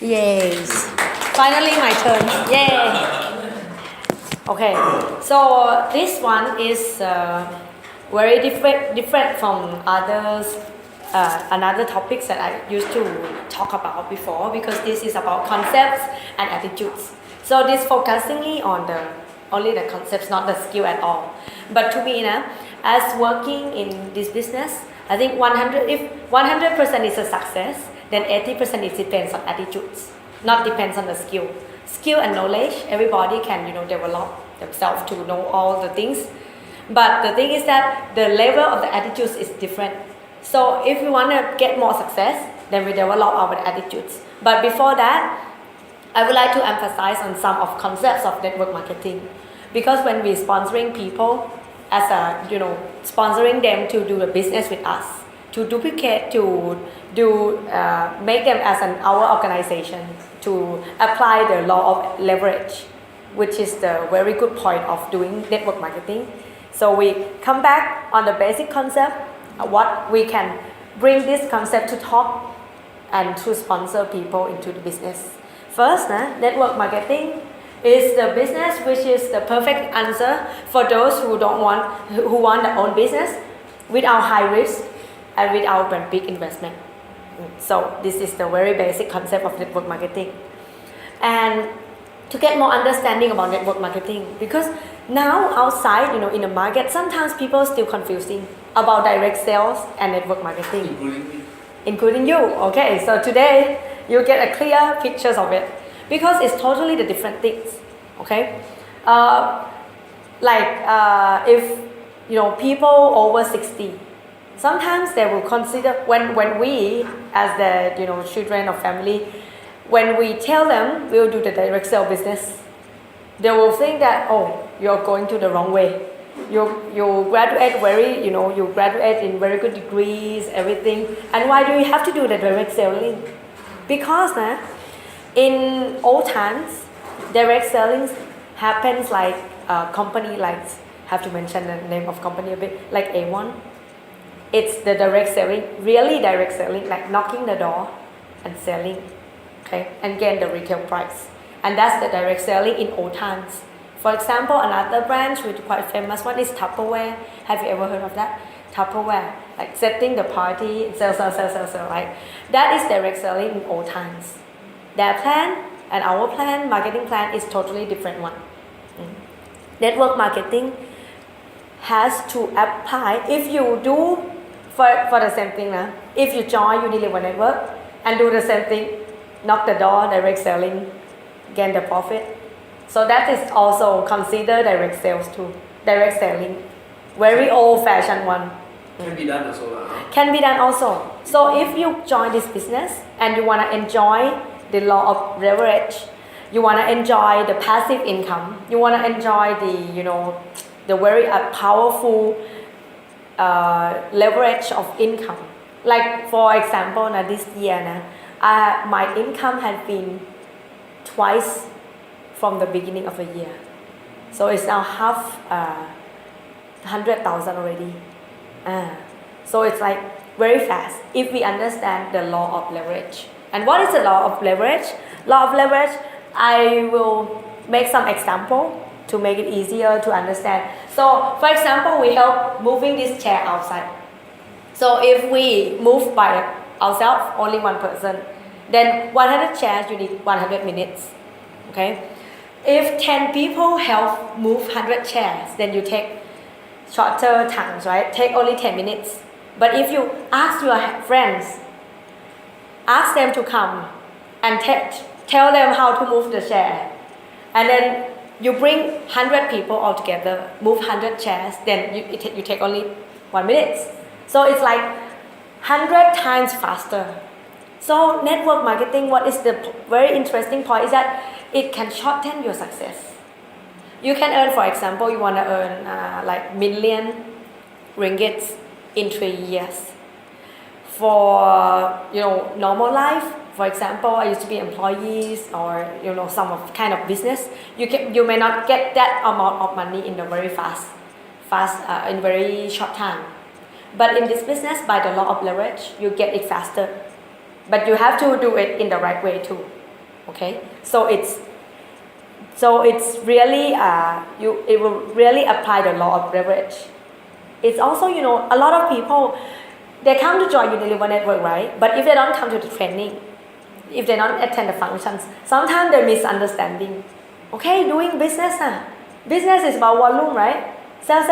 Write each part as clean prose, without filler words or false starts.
Yes. Finally my turn. Yay. Okay. So this one is very different from others. Another topics that I used to talk about before because this is about concepts and attitudes. So this focusingly on only the concepts, not the skill at all. But to me, as working in this business, I think 100% is a success, then 80% it depends on attitudes, not depends on the skill. Skill and knowledge, everybody can develop themselves to know all the things. But the thing is that the level of the attitudes is different. So if we want to get more success, then we develop our attitudes. But before that, I would like to emphasize on some of concepts of network marketing. Because when we're sponsoring people, as sponsoring them to do the business with us, to duplicate, to make them as our organization, to apply the law of leverage, which is the very good point of doing network marketing. So we come back on the basic concept, what we can bring this concept to talk and to sponsor people into the business. First, network marketing is the business which is the perfect answer for those who want their own business without high risk and without a big investment. So this is the very basic concept of network marketing. And to get more understanding about network marketing, because now outside, in the market, sometimes people are still confusing about direct sales and network marketing. Including me. Including you. Okay, so today you get a clear pictures of it because it's totally the different things. Okay, if people over 60, sometimes they will consider when we as the children of family, when we tell them we'll do the direct sale business, they will think that, oh, you're going to the wrong way. You graduate you graduate in very good degrees, everything, and why do you have to do the direct selling? Because in old times, direct selling happens like a company, like, have to mention the name of company a bit, like A1. It's the direct selling, really direct selling, like knocking the door and selling, okay, and get the retail price. And that's the direct selling in old times. For example, another branch which is quite famous one is Tupperware. Have you ever heard of that? Tupperware, like setting the party, sell, right? That is direct selling in old times. Their plan and our plan, marketing plan, is totally different one. Network marketing has to apply. If you do for the same thing, if you join Unilever network and do the same thing, knock the door, direct selling, gain the profit. So that is also considered direct sales too. Direct selling, very old-fashioned one. Can be done also. Can be done also. So if you join this business and you want to enjoy the law of leverage, you want to enjoy the passive income, you want to enjoy the very powerful leverage of income. Like for example, this year, my income has been twice from the beginning of the year. So it's now half 100,000 already. So it's like very fast if we understand the law of leverage. And what is the law of leverage? Law of leverage, I will make some example to make it easier to understand. So for example, we help moving this chair outside. So if we move by ourselves, only one person, then 100 chairs, you need 100 minutes. Okay? If 10 people help move 100 chairs, then you take shorter times, right? Take only 10 minutes. But if you ask your friends, ask them to come and tell them how to move the chair, and then you bring 100 people all together, move 100 chairs, then you take only 1 minute. So it's like 100 times faster. So network marketing, what is the very interesting point is that it can shorten your success. You can earn, for example, you want to earn like million ringgits in 3 years. For normal life, for example, I used to be employees or some kind of business. You may not get that amount of money in the very fast in very short time. But in this business, by the law of leverage, you get it faster. But you have to do it in the right way too. Okay, so it's really it will really apply the law of leverage. It's also, you know, a lot of people, they come to join Unilever network, right? But if they don't come to the training, if they don't attend the functions, sometimes they misunderstanding. Okay, doing business business is about volume, right? Sell,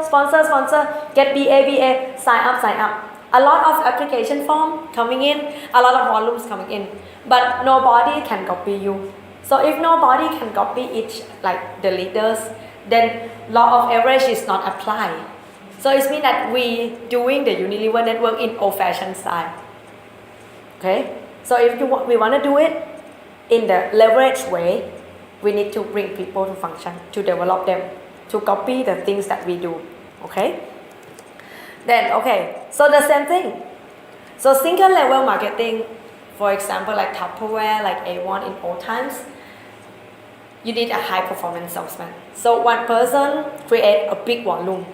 sponsor, get BA, sign up. A lot of application form coming in, a lot of volumes coming in, but nobody can copy you. So if nobody can copy each, like the leaders, then law of average is not applied. So it means that we doing the Unilever network in old-fashioned style. Okay, so if we want to do it in the leverage way, we need to bring people to function, to develop them, to copy the things that we do. Okay. Then so the same thing. So single level marketing, for example, like Tupperware, like A1 in old times, you need a high performance salesman. So one person create a big volume.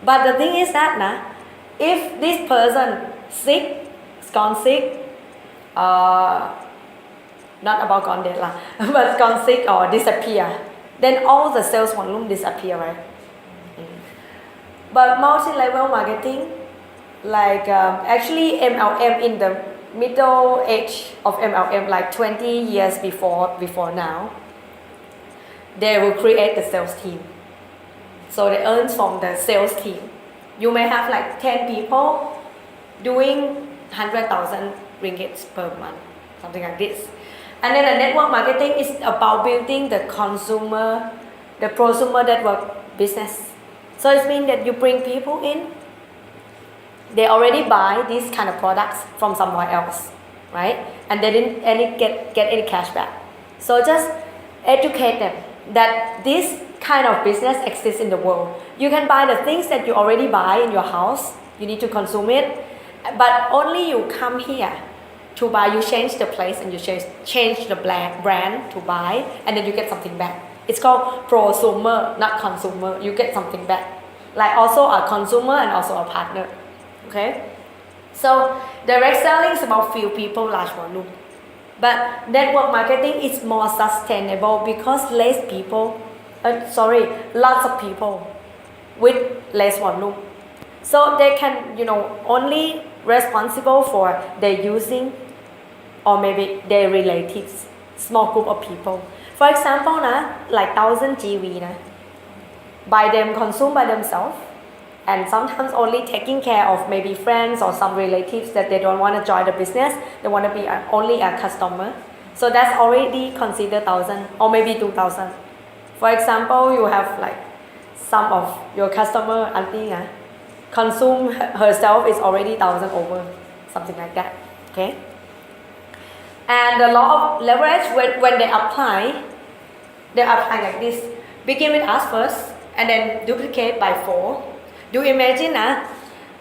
But the thing is that if this person gone sick, not about gone dead but gone sick or disappear, then all the sales volume disappear, right? But multi-level marketing, like actually MLM in the middle age of MLM, like 20 years before now, they will create the sales team. So they earn from the sales team. You may have like 10 people doing 100,000 ringgits per month, something like this. And then the network marketing is about building the prosumer network business. So it means that you bring people in, they already buy these kind of products from somewhere else, right? And they didn't get any cash back. So just educate them that this kind of business exists in the world. You can buy the things that you already buy in your house, you need to consume it, but only you come here to buy, you change the place and you change the brand to buy, and then you get something back. It's called prosumer, not consumer. You get something back. Like also a consumer and also a partner. Okay? So direct selling is about few people, large volume. But network marketing is more sustainable because lots of people with less volume. So they can, only responsible for their using or maybe their relatives, small group of people. For example, like 1,000 GV, by them consumed by themselves, and sometimes only taking care of maybe friends or some relatives that they don't want to join the business, they want to be only a customer. So that's already considered 1,000 or maybe 2,000. For example, you have like some of your customer auntie consume herself is already 1,000 over, something like that. Okay. And the law of leverage, when they apply like this. Begin with us first, and then duplicate by 4. Do you imagine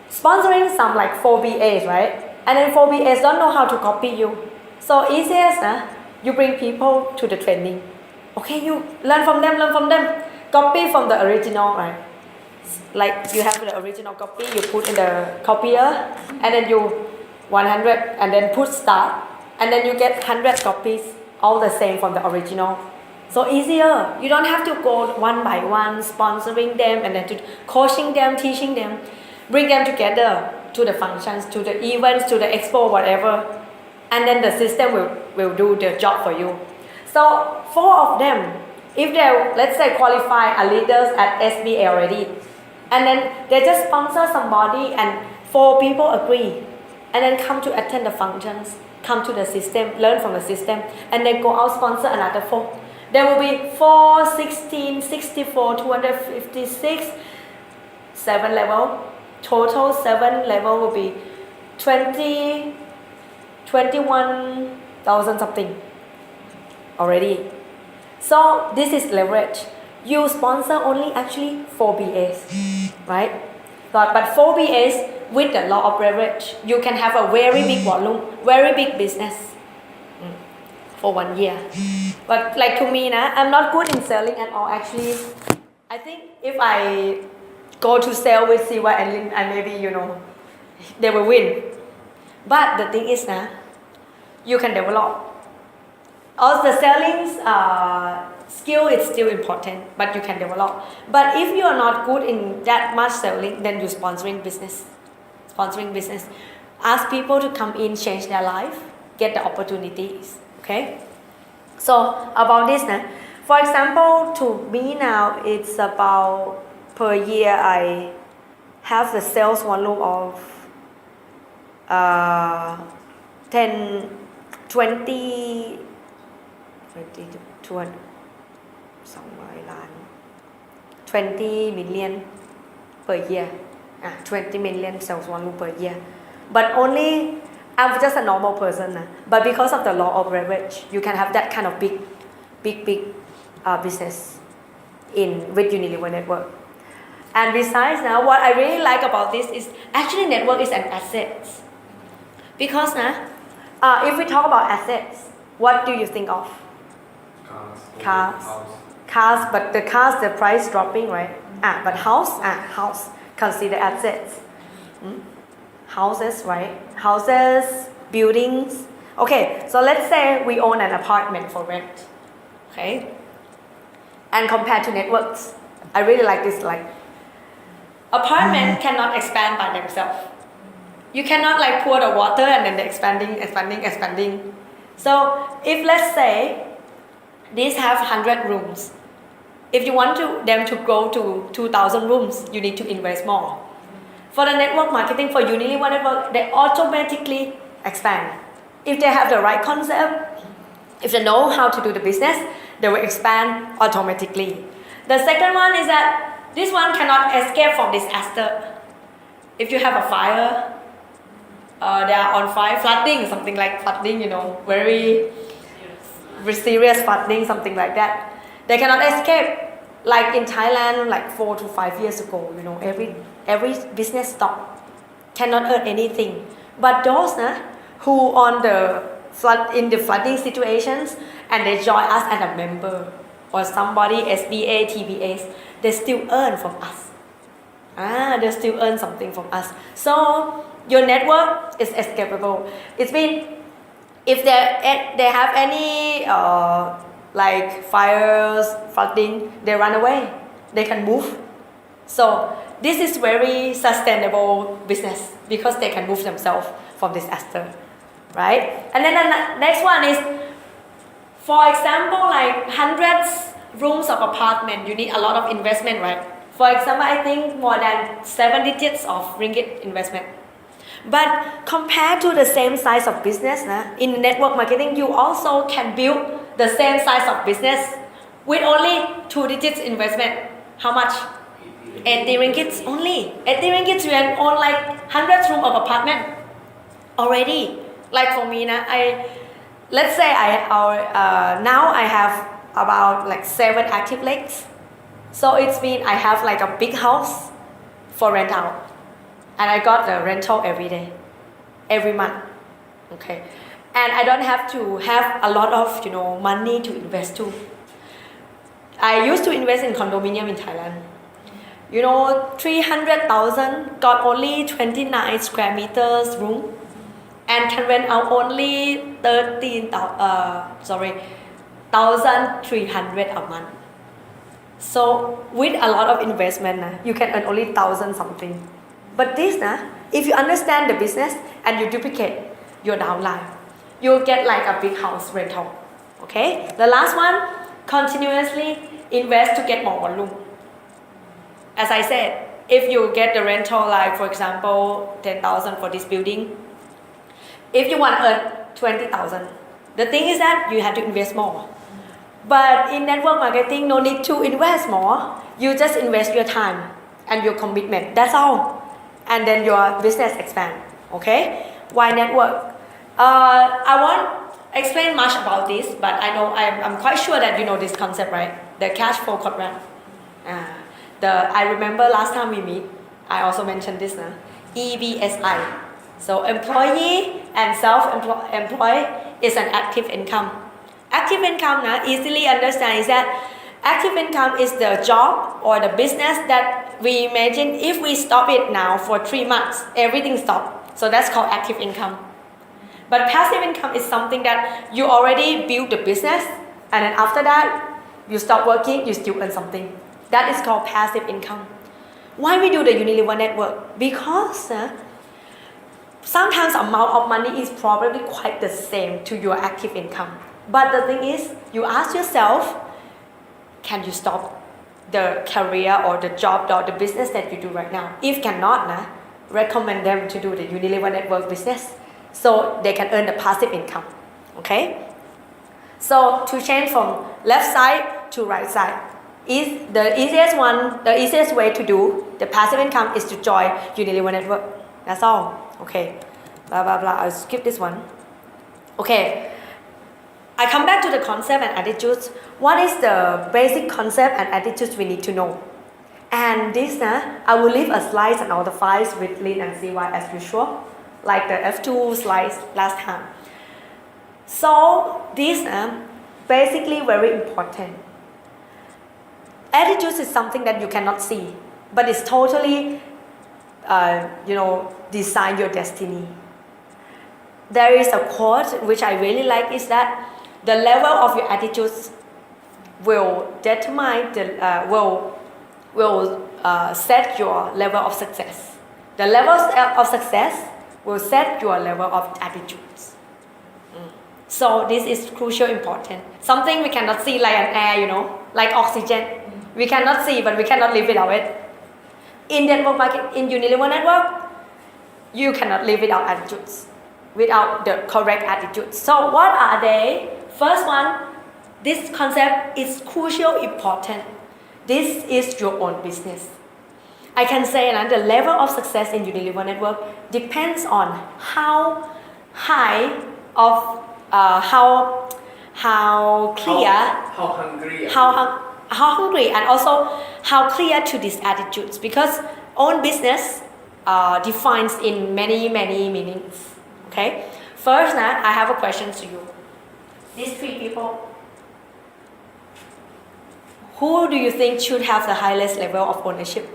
sponsoring some like 4 BAs, right? And then 4 BAs don't know how to copy you. So easiest, you bring people to the training. Okay, you learn from them, copy from the original, right? Like you have the original copy, you put in the copier, and then you 100, and then put start, and then you get 100 copies, all the same from the original. So easier. You don't have to go one by one, sponsoring them, and then to coaching them, teaching them, bring them together to the functions, to the events, to the expo, whatever, and then the system will do the job for you. So 4 of them, if they, let's say, qualify a leaders at SBA already, and then they just sponsor somebody and 4 people agree, and then come to attend the functions, come to the system, learn from the system, and then go out sponsor another 4. There will be 4, 16, 64, 256, 7 level. Total 7 level will be 21,000 something already. So this is leverage. You sponsor only actually 4 BAs, right? But 4 BAs with the law of leverage, you can have a very big volume, very big business for 1 year. But like to me, I'm not good in selling at all. Actually, I think if I go to sell with Siwa and Lin, I maybe they will win. But the thing is, you can develop. Also, the selling skill is still important, but you can develop. But if you are not good in that much selling, then you're sponsoring business. Sponsoring business. Ask people to come in, change their life, get the opportunities. Okay. So about this now, for example, to me now, it's about per year I have the sales volume of 10, 20, 20 to 200, 200 ล้าน 20 million per year. 20 million sales volume per year. But only, I'm just a normal person. But because of the law of leverage, you can have that kind of big business with Unilever network. And besides now, what I really like about this is actually network is an asset. Because if we talk about assets, what do you think of? Cars, but the cars, the price dropping, right? But house, consider assets. Houses, right? Houses, buildings. Okay, so let's say we own an apartment for rent. Okay? And compared to networks, I really like this. Like, apartment cannot expand by themselves. You cannot like pour the water and then expanding. So if let's say these have 100 rooms, if you want them to grow to 2,000 rooms, you need to invest more. For the network marketing, for Unilever network, they automatically expand. If they have the right concept, if they know how to do the business, they will expand automatically. The second one is that this one cannot escape from disaster. If you have a fire, they are on fire, flooding, something like flooding, very serious flooding, something like that. They cannot escape. Like in Thailand, like 4 to 5 years ago, every business stopped, cannot earn anything. But those who on the in the flooding situations and they join us as a member or somebody SBA, TBAs, they still earn from us. They still earn something from us. So your network is escapable. It means if they have any like fires, flooding, they run away. They can move. So this is very sustainable business because they can move themselves from disaster, right? And then the next one is, for example, like hundreds rooms of apartment, you need a lot of investment, right? For example, I think more than 7 digits of ringgit investment. But compared to the same size of business, in network marketing, you also can build the same size of business with only 2 digits investment. How much? 80 ringgits only. 80 ringgits, you can own like 100 room of apartment already. Like for me, let's say now I have about like 7 active legs. So it means I have like a big house for rent out. And I got the rental every day, every month. Okay. And I don't have to have a lot of money to invest too. I used to invest in condominium in Thailand. 300,000 got only 29 square meters room and can rent out only 1,300 a month. So with a lot of investment, you can earn only 1,000 something. But this, if you understand the business and you duplicate your downline, you'll get like a big house rental. Okay? The last one, continuously invest to get more volume. As I said, if you get the rental, like for example, 10,000 for this building, if you want to earn 20,000, the thing is that you have to invest more. But in network marketing, no need to invest more. You just invest your time and your commitment. That's all. And then your business expand. Okay? Why network? I won't explain much about this, but I'm quite sure that you know this concept, right? The cash flow quadrant. I remember last time we meet, I also mentioned this, EBSI. So employee and self-employed is an active income. Active income, easily understand is that active income is the job or the business that we imagine if we stop it now for 3 months, everything stops. So that's called active income. But passive income is something that you already build the business, and then after that, you stop working, you still earn something. That is called passive income. Why we do the Unilever network? Because sometimes amount of money is probably quite the same to your active income. But the thing is, you ask yourself, can you stop the career or the job or the business that you do right now? If cannot, recommend them to do the Unilever network business so they can earn the passive income. Okay? So to change from left side to right side is the easiest way to do the passive income is to join Unilever network. That's all. Okay. Blah blah blah. I'll skip this one. Okay. I come back to the concept and attitudes. What is the basic concept and attitudes we need to know? And this, I will leave a slide and all the files with Lin and CY as usual, like the F2 slides last time. So this basically very important. Attitudes is something that you cannot see, but it's totally, design your destiny. There is a quote which I really like is that the level of your attitudes will determine will set your level of success. The levels of success will set your level of attitudes. So this is crucial important. Something we cannot see like an air, like oxygen. We cannot see, but we cannot live without it. In network market, in Unilever network, you cannot live without attitudes, without the correct attitudes. So what are they? First one, this concept is crucial important. This is your own business. I can say that the level of success in Unilever network depends on how high of how clear, how hungry, and also how clear to these attitudes. Because own business defines in many meanings. Okay. First, I have a question to you. These three people, who do you think should have the highest level of ownership?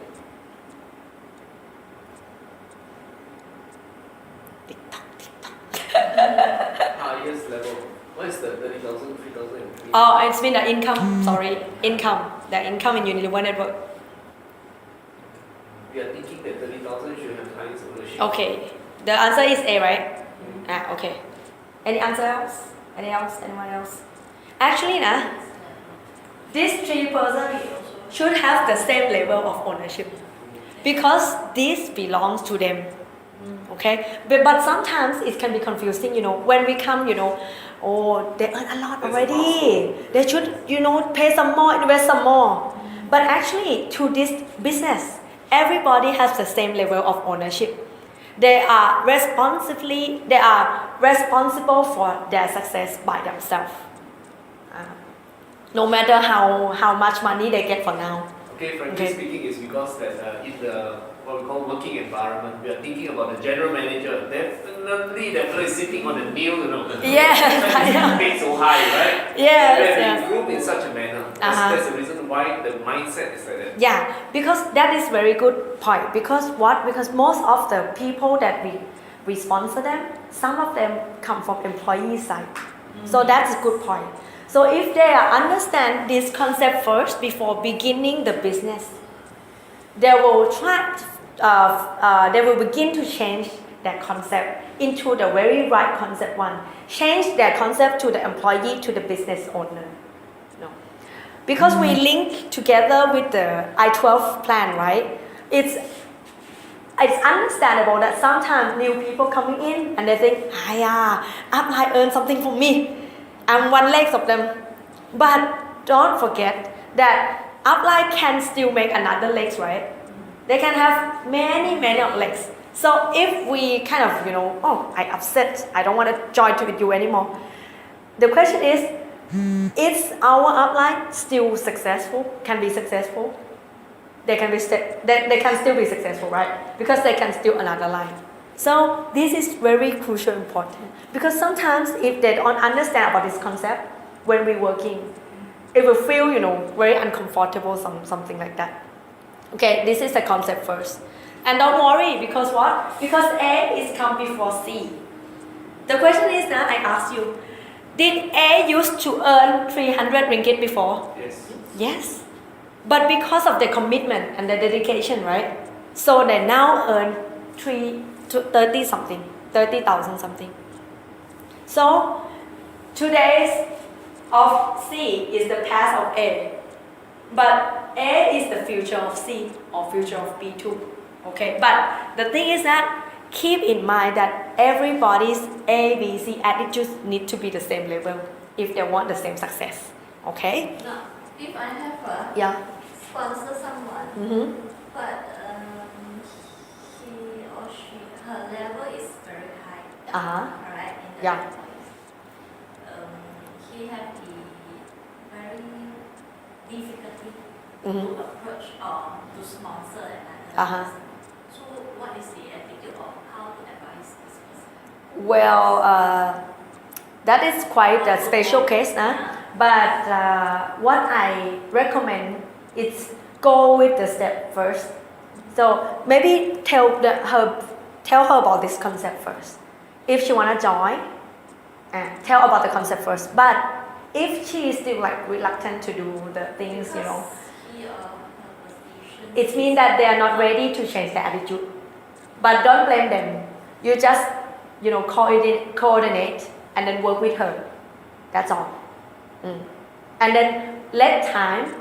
Highest level. What is the 30,000, 3,000, and 3,000? Oh, it's been the income. Sorry, income. The income in Unilever network. We are thinking that 30,000 should have highest ownership. Okay. The answer is A, right? Okay. Any answer else? Anyone else? Actually, these three persons should have the same level of ownership because this belongs to them. Okay, but sometimes it can be confusing. When we come, oh, they earn a lot already. They should, pay some more, invest some more. But actually, to this business, everybody has the same level of ownership. They are responsible for their success by themselves. No matter how much money they get for now. Okay, frankly speaking, it's because that in the what we call working environment, we are thinking about the general manager. Definitely sitting on the nail, Yes, paid so high, right? Yes. We group in such a manner. That's the reason why the mindset is like that. Yeah, because that is very good point. Because what? Because most of the people that we sponsor them, some of them come from employee side. So that's a good point. So if they understand this concept first before beginning the business, they will they will begin to change their concept into the very right concept one. Change their concept to the employee to the business owner. No. Because we link together with the I-12 plan, right? It's understandable that sometimes new people coming in and they think, upline earn something from me. I'm one leg of them. But don't forget that upline can still make another legs, right? They can have many legs. So if we kind of, I upset, I don't want to join with you anymore. The question is our upline still successful? Can be successful? They can still be successful, right? Because they can steal another line. So this is very crucial, important. Because sometimes if they don't understand about this concept, when we're working, it will feel, very uncomfortable, something like that. Okay, this is the concept first. And don't worry, because what? Because A is come before C. The question is now I ask you, did A used to earn 300 ringgit before? Yes. Yes. But because of the commitment and the dedication, right? So they now earn 30 something, 30,000 something. So today's of C is the past of A. But A is the future of C or future of B too. Okay, but the thing is that keep in mind that everybody's A, B, C attitudes need to be the same level if they want the same success. Okay? No, if I have a Yeah. sponsor someone, Mm-hmm. but he or she, her level is very high. Uh-huh. Alright, in the Yeah. workplace. He have the very difficulty Mm-hmm. to approach or to sponsor another Uh-huh. person. So what is the attitude of how to advise this person? Well, that is quite a special case, huh? But what I recommend is go with the step first. So maybe tell her about this concept first. If she wanna join, tell about the concept first. But if she is still like reluctant to do the things, you know, He or her position it means that they are not ready to change their attitude. But don't blame them. You just, you know, coordinate and then work with her. That's all. And then let time,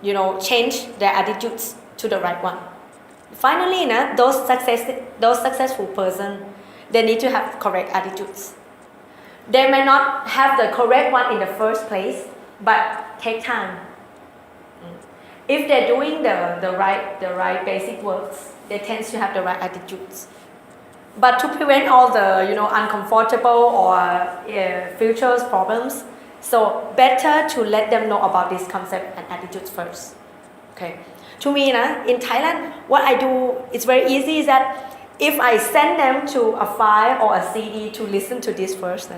you know, change their attitudes to the right one. Finally, those successful person, they need to have correct attitudes. They may not have the correct one in the first place, but take time. If they're doing the right basic works, they tend to have the right attitudes. But to prevent all the, you know, uncomfortable or future problems, so better to let them know about this concept and attitudes first. Okay. To me, in Thailand, what I do is very easy. Is that if I send them to a file or a CD to listen to this first,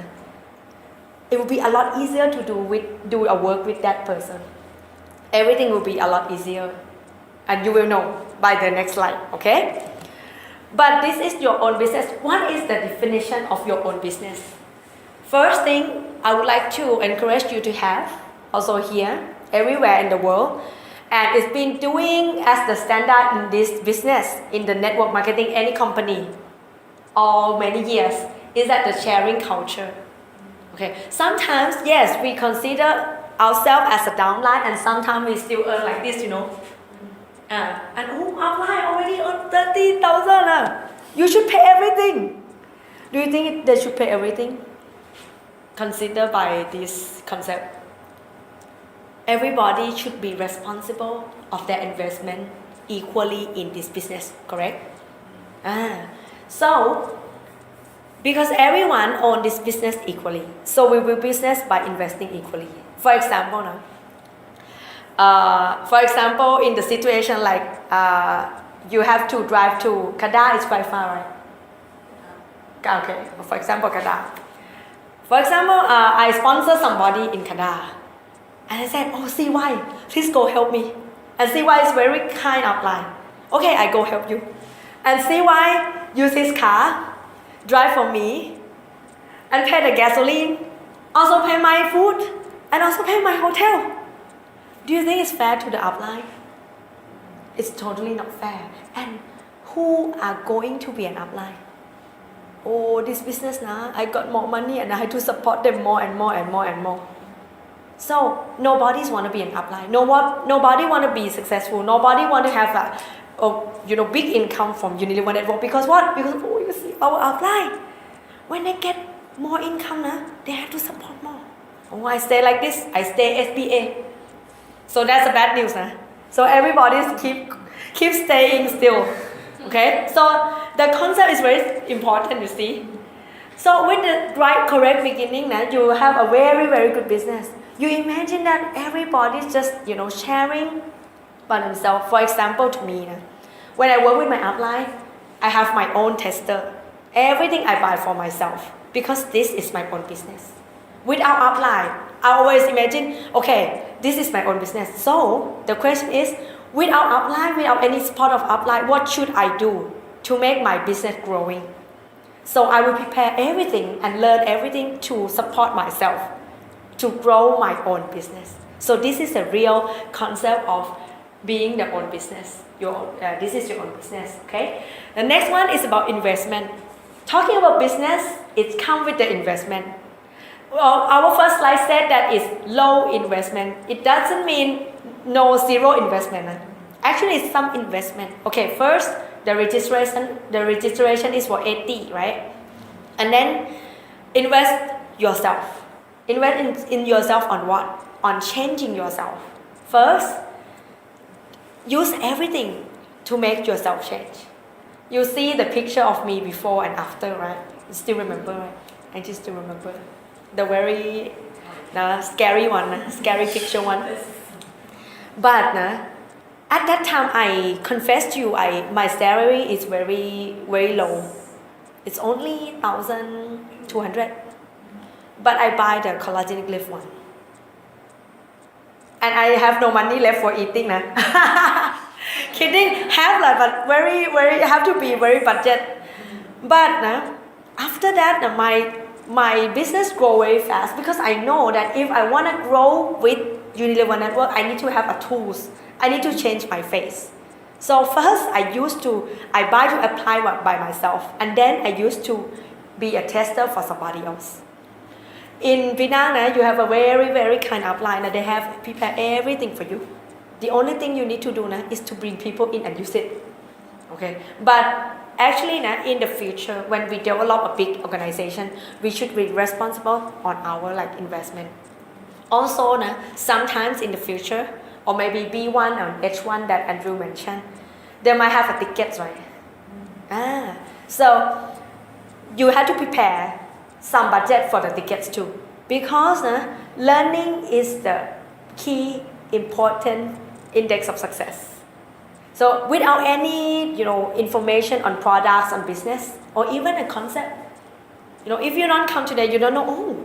it will be a lot easier to do a work with that person. Everything will be a lot easier, and you will know by the next slide. Okay. But this is your own business. What is the definition of your own business? First thing I would like to encourage you to have, also here, everywhere in the world, and it's been doing as the standard in this business, in the network marketing, any company, all many years, is that the sharing culture. Okay, sometimes, yes, we consider ourselves as a downline, and sometimes we still earn like this, you know. And upline already earned 30,000. You should pay everything. Do you think they should pay everything? Consider by this concept. Everybody should be responsible of their investment equally in this business, correct? So, because everyone owns this business equally, so we will business by investing equally. For example, in the situation like you have to drive to Kedah, it's quite far, right? Okay, for example, Kedah. For example, I sponsor somebody in Kedah. And I said, oh, CY, please go help me. And CY is very kind upline. Okay, I go help you. And CY use his car, drive for me, and pay the gasoline, also pay my food, and also pay my hotel. Do you think it's fair to the upline? It's totally not fair. And who are going to be an upline? Oh, this business now, I got more money and I have to support them more and more and more and more. So nobody's want to be an upline. Nobody want to be successful. Nobody want to have a big income from Unilever network. Because what? Because you see our upline, when they get more income, they have to support more. Oh, I stay like this. I stay SBA. So that's the bad news. So everybody keep staying still. Okay. So the concept is very important. You see. So with the right, correct beginning, you have a very, very good business. You imagine that everybody's just, sharing by themselves. For example, to me, when I work with my upline, I have my own tester. Everything I buy for myself because this is my own business. Without upline, I always imagine, okay, this is my own business. So the question is, without upline, without any support of upline, what should I do to make my business growing? So I will prepare everything and learn everything to support myself, to grow my own business. So this is the real concept of being the own business. This is your own business, okay? The next one is about investment. Talking about business, it comes with the investment. Well, our first slide said that it's low investment. It doesn't mean zero investment. Actually, it's some investment. Okay, first, the registration is for 80, right? And then invest yourself. Invest in yourself on what? On changing yourself. First, use everything to make yourself change. You see the picture of me before and after, right? You still remember, right? I just still remember. The very scary one, scary picture one. But at that time, I confess to you, my salary is very, very low. It's only 1,200. But I buy the collagen lift one. And I have no money left for eating. Kidding, have but very, very, have to be very budget. But after that, my business grow very fast because I know that if I want to grow with Unilever Network, I need to have a tools. I need to change my face. So first, I buy to apply by myself, and then I used to be a tester for somebody else. In Penang, you have a very, very kind upline. They have prepared everything for you. The only thing you need to do is to bring people in and use it. Okay, but actually, in the future, when we develop a big organization, we should be responsible on our investment. Also, sometimes in the future, or maybe B1 or H1 that Andrew mentioned, they might have a tickets, right? So you have to prepare some budget for the tickets too, because learning is the key important index of success. So without any information on products, on business, or even a concept, if you don't come today, you don't know, oh,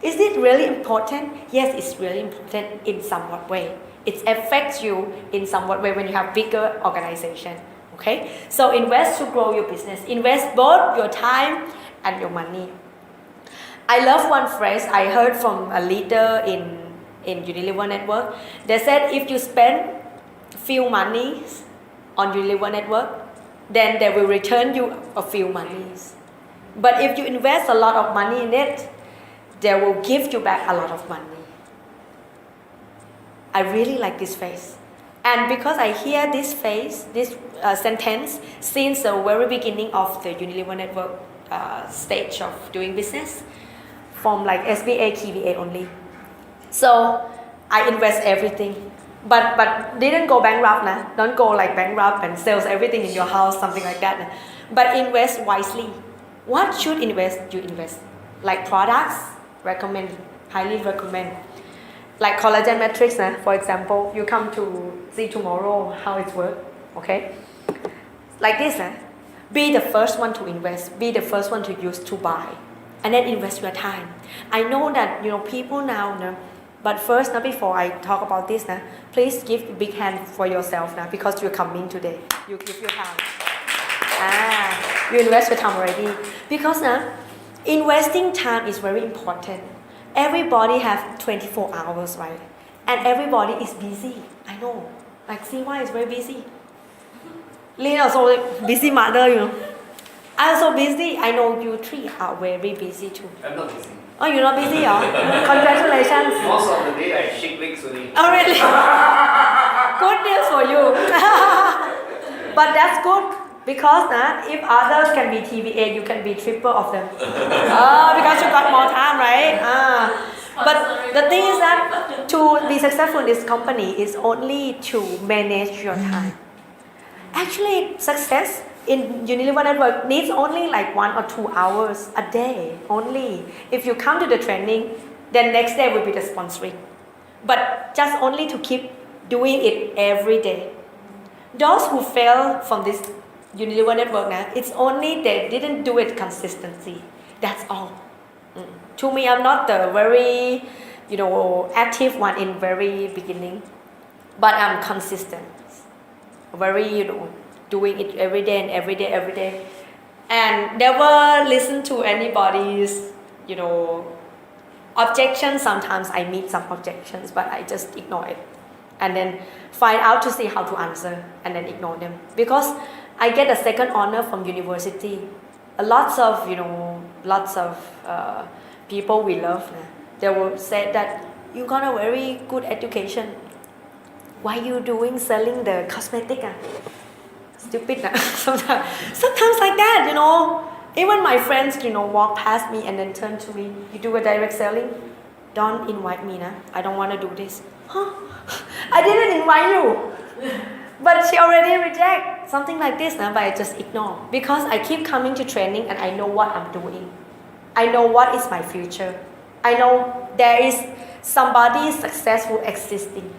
is it really important? Yes, it's really important in somewhat way. It affects you in somewhat way when you have bigger organization. Okay, so invest to grow your business. Invest both your time and your money. I love one phrase I heard from a leader in Unilever Network. They said if you spend few monies on Unilever Network, then they will return you a few monies. But if you invest a lot of money in it, they will give you back a lot of money. I really like this phrase. And because I hear this phrase, this sentence, since the very beginning of the Unilever Network stage of doing business, from SBA, KBA only. So I invest everything. But didn't go bankrupt. Don't go bankrupt and sell everything in your house, something like that. But invest wisely. What should invest? You invest. Like products, recommend, highly recommend. Like collagen matrix, for example, you come to see tomorrow how it works, okay? Like this, be the first one to invest, be the first one to use, to buy, and then invest your time. I know that, people now, but first, before I talk about this, please give a big hand for yourself, because you're coming today. You give your time. You invest your time already. Because investing time is very important. Everybody has 24 hours, right? And everybody is busy. I know. CY is very busy. Lynn also busy mother, I'm so busy. I know you three are very busy too. I'm not busy. Oh, you're not busy, Congratulations. Most of the day I shake legs only. Oh, really? Good news for you. But that's good. Because if others can be TBA, you can be triple of them. Because you got more time, right? But the thing is that to be successful in this company is only to manage your time. Actually, success in Unilever Network needs only 1 or 2 hours a day only. If you come to the training, then next day will be the sponsoring. But just only to keep doing it every day. Those who fail from this Unilever Network, it's only they didn't do it consistently. That's all. To me, I'm not the very, active one in very beginning, but I'm consistent. Very, doing it every day and every day, every day. and never listen to anybody's, objections. Sometimes I meet some objections, but I just ignore it, and then find out to see how to answer, and then ignore them. Because I get a second honor from university. Lots of people we love, they will say that you got a very good education. Why you doing selling the cosmetic? Stupid. Sometimes like that, Even my friends, walk past me and then turn to me. You do a direct selling? Don't invite me, I don't want to do this. Huh? I didn't invite you. But she already reject something like this, but I just ignore. Because I keep coming to training and I know what I'm doing. I know what is my future. I know there is somebody successful existing.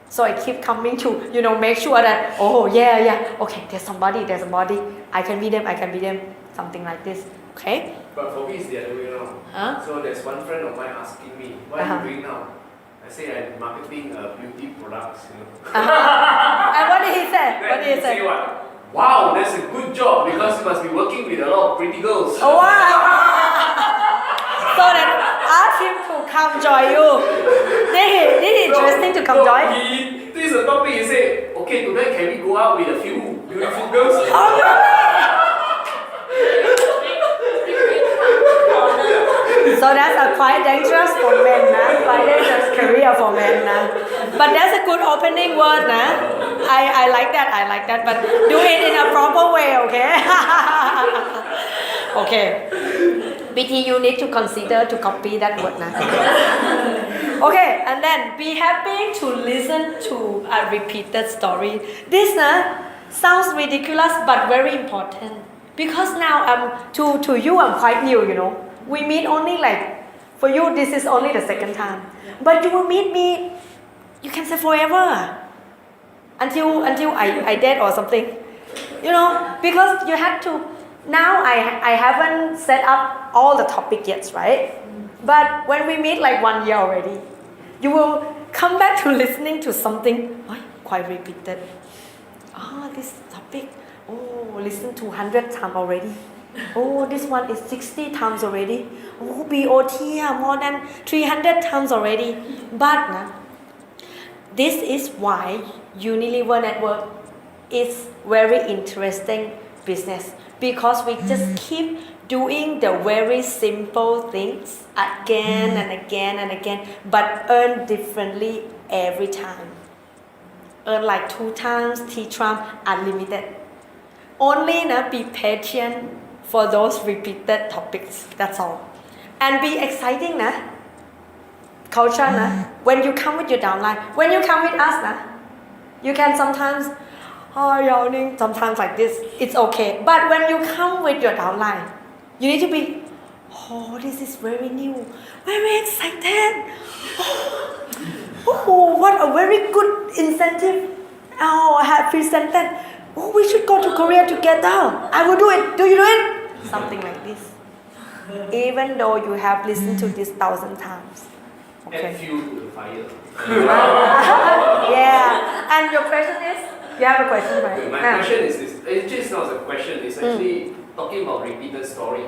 So I keep coming to, make sure that, okay, there's somebody, I can be them, something like this, okay? But for me, it's the other way around. So there's one friend of mine asking me, what are you doing now? I say I'm marketing beauty products, And what did he say? Then he say what? Wow, that's a good job because you must be working with a lot of pretty girls. Oh, wow! So then ask him to come join you. This is interesting to come join. This is a topic. He say, okay, tonight can we go out with a few beautiful girls? Oh, so that's a quite dangerous for men, quite dangerous career for men. But that's a good opening word. I like that, but do it in a proper way, okay? Okay. BT, you need to consider to copy that word. Okay, and then be happy to listen to a repeated story. This sounds ridiculous but very important. Because now to you I'm quite new, We meet only for you this is only the second time. But you will meet me, you can say forever. Until I dead or something. Because you have to, now I haven't set up all the topic yet, right? But when we meet 1 year already, you will come back to listening to something quite repeated. This topic, listen to 100 times already. This one is 60 times already. BOT more than 300 times already. But this is why Unilever Network is very interesting business. Because we just keep doing the very simple things again and again and again, but earn differently every time. Earn 2 times, 3 times, unlimited. Only be patient for those repeated topics. That's all. And be exciting, culture, when you come with your downline, when you come with us, you can sometimes yawning, sometimes like this, it's okay. But when you come with your downline, you need to be, this is very new, very excited. What a very good incentive. I have presented. We should go to Korea together. I will do it. Do you do it? Something like this. Even though you have listened to this 1,000 times. Okay. Add fuel to the fire. Yeah. And your question is? You have a question, right? My question is this. It's just not a question. It's actually talking about repeated story.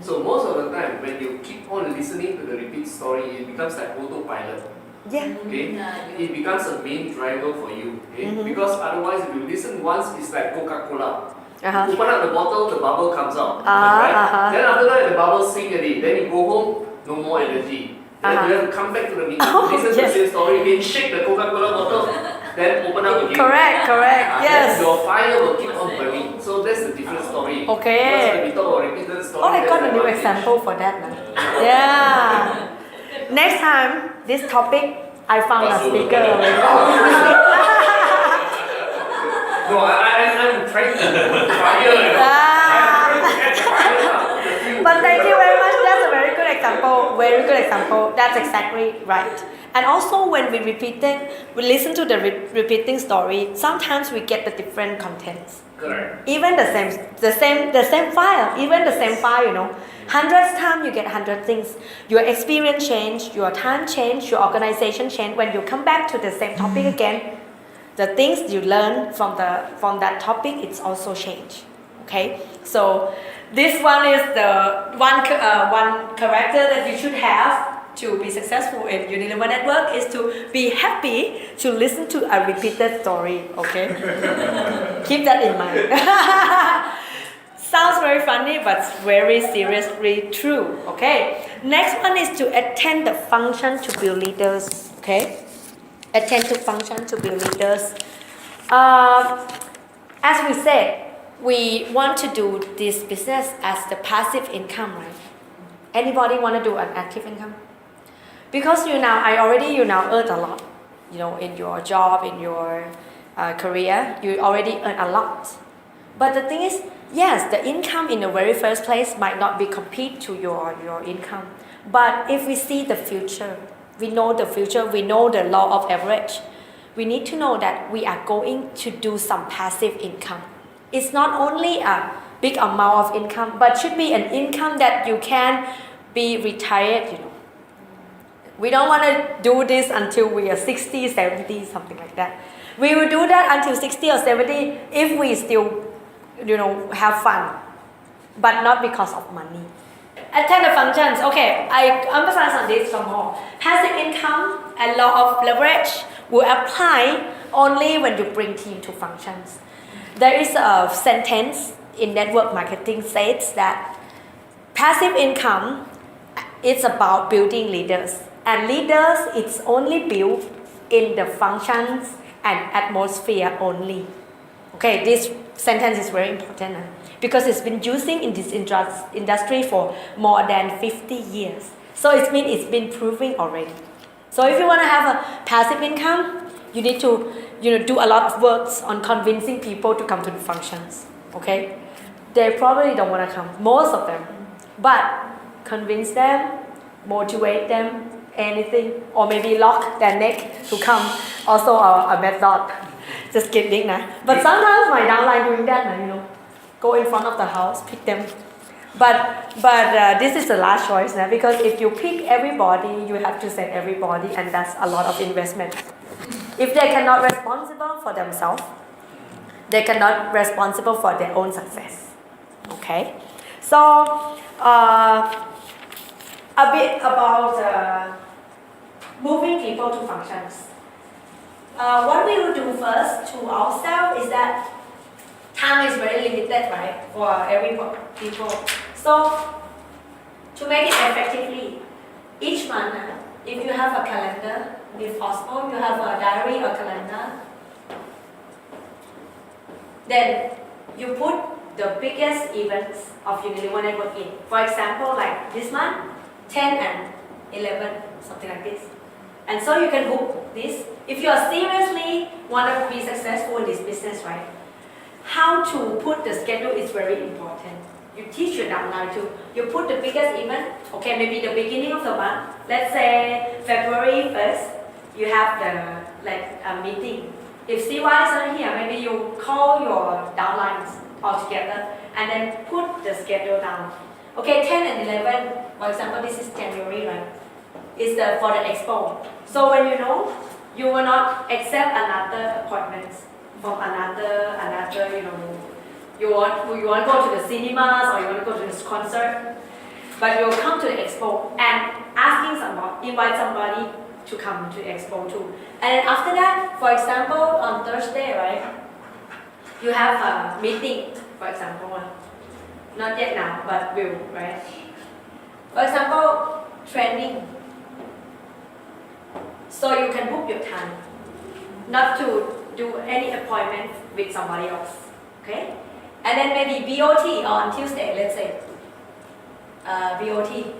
So most of the time, when you keep on listening to the repeat story, it becomes like autopilot. Yeah. Okay. It becomes a main driver for you. Okay. Because otherwise, if you listen once, it's like Coca-Cola. Open up the bottle, the bubble comes out. Right? Then after that, the bubble sink already. Then you go home, no more energy. Then you have to come back to the meeting, listen to the same story again, shake the Coca-Cola bottle, then open up again. Correct. Yes. Then your fire will keep on burning. So that's a different story. Okay. Because when we talk about repeated story, I got a new example for that. Yeah. Next time, this topic, I found a speaker. No, I'm trying to put fire. But thank you very much. That's a very good example. Very good example. That's exactly right. And also when we listen to the repeating story, sometimes we get the different contents. Correct. Even the same file. Even the same file, 100 times you get 100 things. Your experience change, your time change, your organization change. When you come back to the same topic again, the things you learn from that topic, it's also change. Okay? So this one is the one character that you should have to be successful in Unilever network is to be happy to listen to a repeated story. Okay, keep that in mind. Sounds very funny, but very seriously true. Okay. Next one is to attend the function to build leaders. Okay. Attend to function to build leaders. As we said, we want to do this business as the passive income, right? Anybody want to do an active income? Because you now earn a lot, in your job, in your career, you already earn a lot. But the thing is, yes, the income in the very first place might not be compete to your income. But if we see the future, we know the future, we know the law of average, we need to know that we are going to do some passive income. It's not only a big amount of income, but should be an income that you can be retired, We don't want to do this until we are 60, 70, something like that. We will do that until 60 or 70 if we still, have fun, but not because of money. Attend the functions. Okay, I emphasize on this some more. Passive income and law of leverage will apply only when you bring team to functions. There is a sentence in network marketing says that passive income is about building leaders. And leaders, it's only built in the functions and atmosphere only. Okay, this sentence is very important because it's been using in this industry for more than 50 years. So it means it's been proving already. So if you want to have a passive income, you need to do a lot of works on convincing people to come to the functions. Okay, they probably don't want to come, most of them, but convince them, motivate them, anything, or maybe lock their neck to come, also a method. Just kidding, but sometimes my downline doing that, go in front of the house, pick them. But this is the last choice, because if you pick everybody, you have to send everybody, and that's a lot of investment. If they cannot responsible for themselves, they cannot responsible for their own success. Okay, so a bit about moving people to functions. What we will do first to ourselves is that time is very limited, right, for every people. So to make it effectively, each month, if you have a calendar, if possible, you have a diary or calendar, then you put the biggest events of Unilever network in. For example, like this month, 10 and 11, something like this. And so you can book this. If you are seriously want to be successful in this business, right? How to put the schedule is very important. You teach your downline to, you put the biggest event, okay, maybe the beginning of the month. Let's say February 1st, you have a meeting. If CY is not here, maybe you call your downlines all together and then put the schedule down. Okay, 10 and 11, for example, this is January, right? Is for the expo. So when you will not accept another appointment from another, you want to go to the cinemas or you want to go to this concert, but you'll come to the expo and invite somebody to come to the expo too. And then after that, for example, on Thursday, right, you have a meeting, for example, not yet now, but will, right? For example, training. So you can book your time, not to do any appointment with somebody else, okay? And then maybe BOT on Tuesday, let's say, BOT.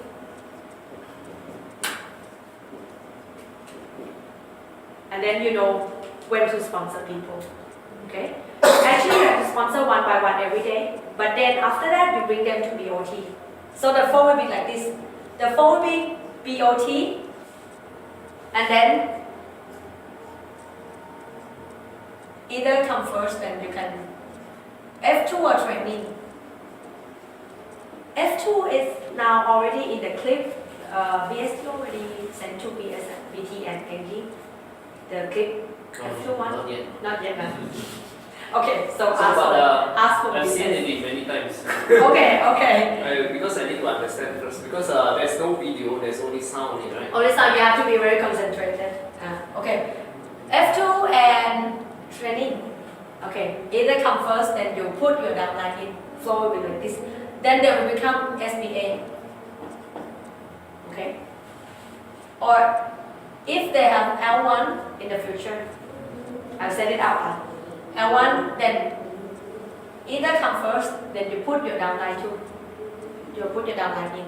And then you know when to sponsor people, okay? Actually, you have to sponsor one by one every day, but then after that, you bring them to BOT. So the flow will be like this. The flow will be BOT, and then either come first, then you can F2 or training. F2 is now already in the clip. BST already sent to BT and NG. The clip F2 one? Not yet. Not yet. Okay, so So, ask but for I've seen business. it many times. Okay. Because I need to understand first. Because there's no video, there's only sound, right? Only time you have to be very concentrated. Okay. F2 and training. Okay. Either come first, then you put your downline in, flow will be like this. Then they will become SBA. Okay. Or if they have L1 in the future, I'll set it out. L1, then either come first, then you put your downline too. You put your downline in.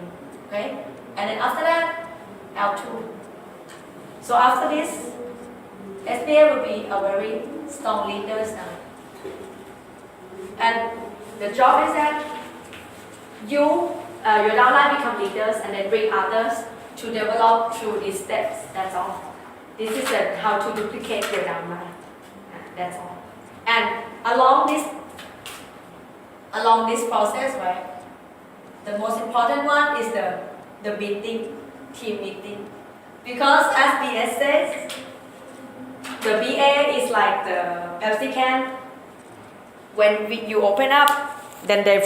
Okay. And then after that, L2. So after this, SBA will be a very strong leaders now. And the job is that your downline become leaders and then bring others to develop through these steps. That's all. This is how to duplicate your downline. That's all. And along this process, right? The most important one is the meeting, team meeting. Because as BS says, the BA is like the Pepsi can. When you open up, then they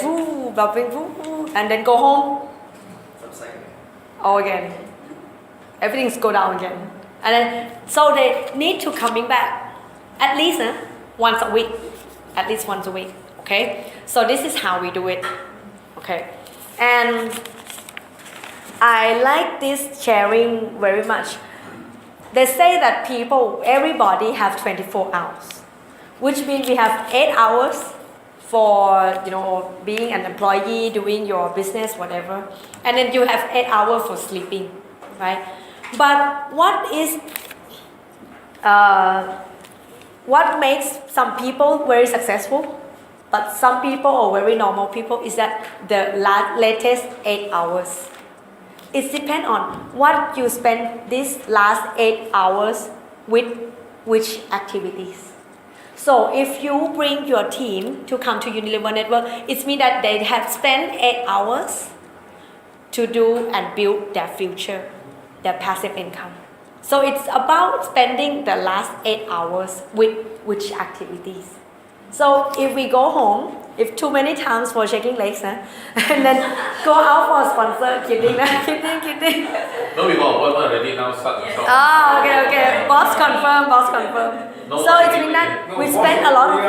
bubbling, and then go home. Subside. Oh, again. Everything's go down again. And then, so they need to coming back at least once a week. At least once a week. Okay? So this is how we do it. Okay? And I like this sharing very much. They say that everybody have 24 hours, which means we have 8 hours for being an employee, doing your business, whatever, and then you have 8 hours for sleeping, right? But what makes some people very successful, but some people or very normal people is that the latest 8 hours. It depends on what you spend these last 8 hours with which activities. So if you bring your team to come to Unilever Network, it means that they have spent 8 hours to do and build their future, their passive income. So it's about spending the last 8 hours with which activities. So if we go home, if too many times for shaking legs, and then go out for a sponsor, kidding. No, we got appointment already now. Start to shop. Okay. Boss confirm. No, So it means that we spend a lot of.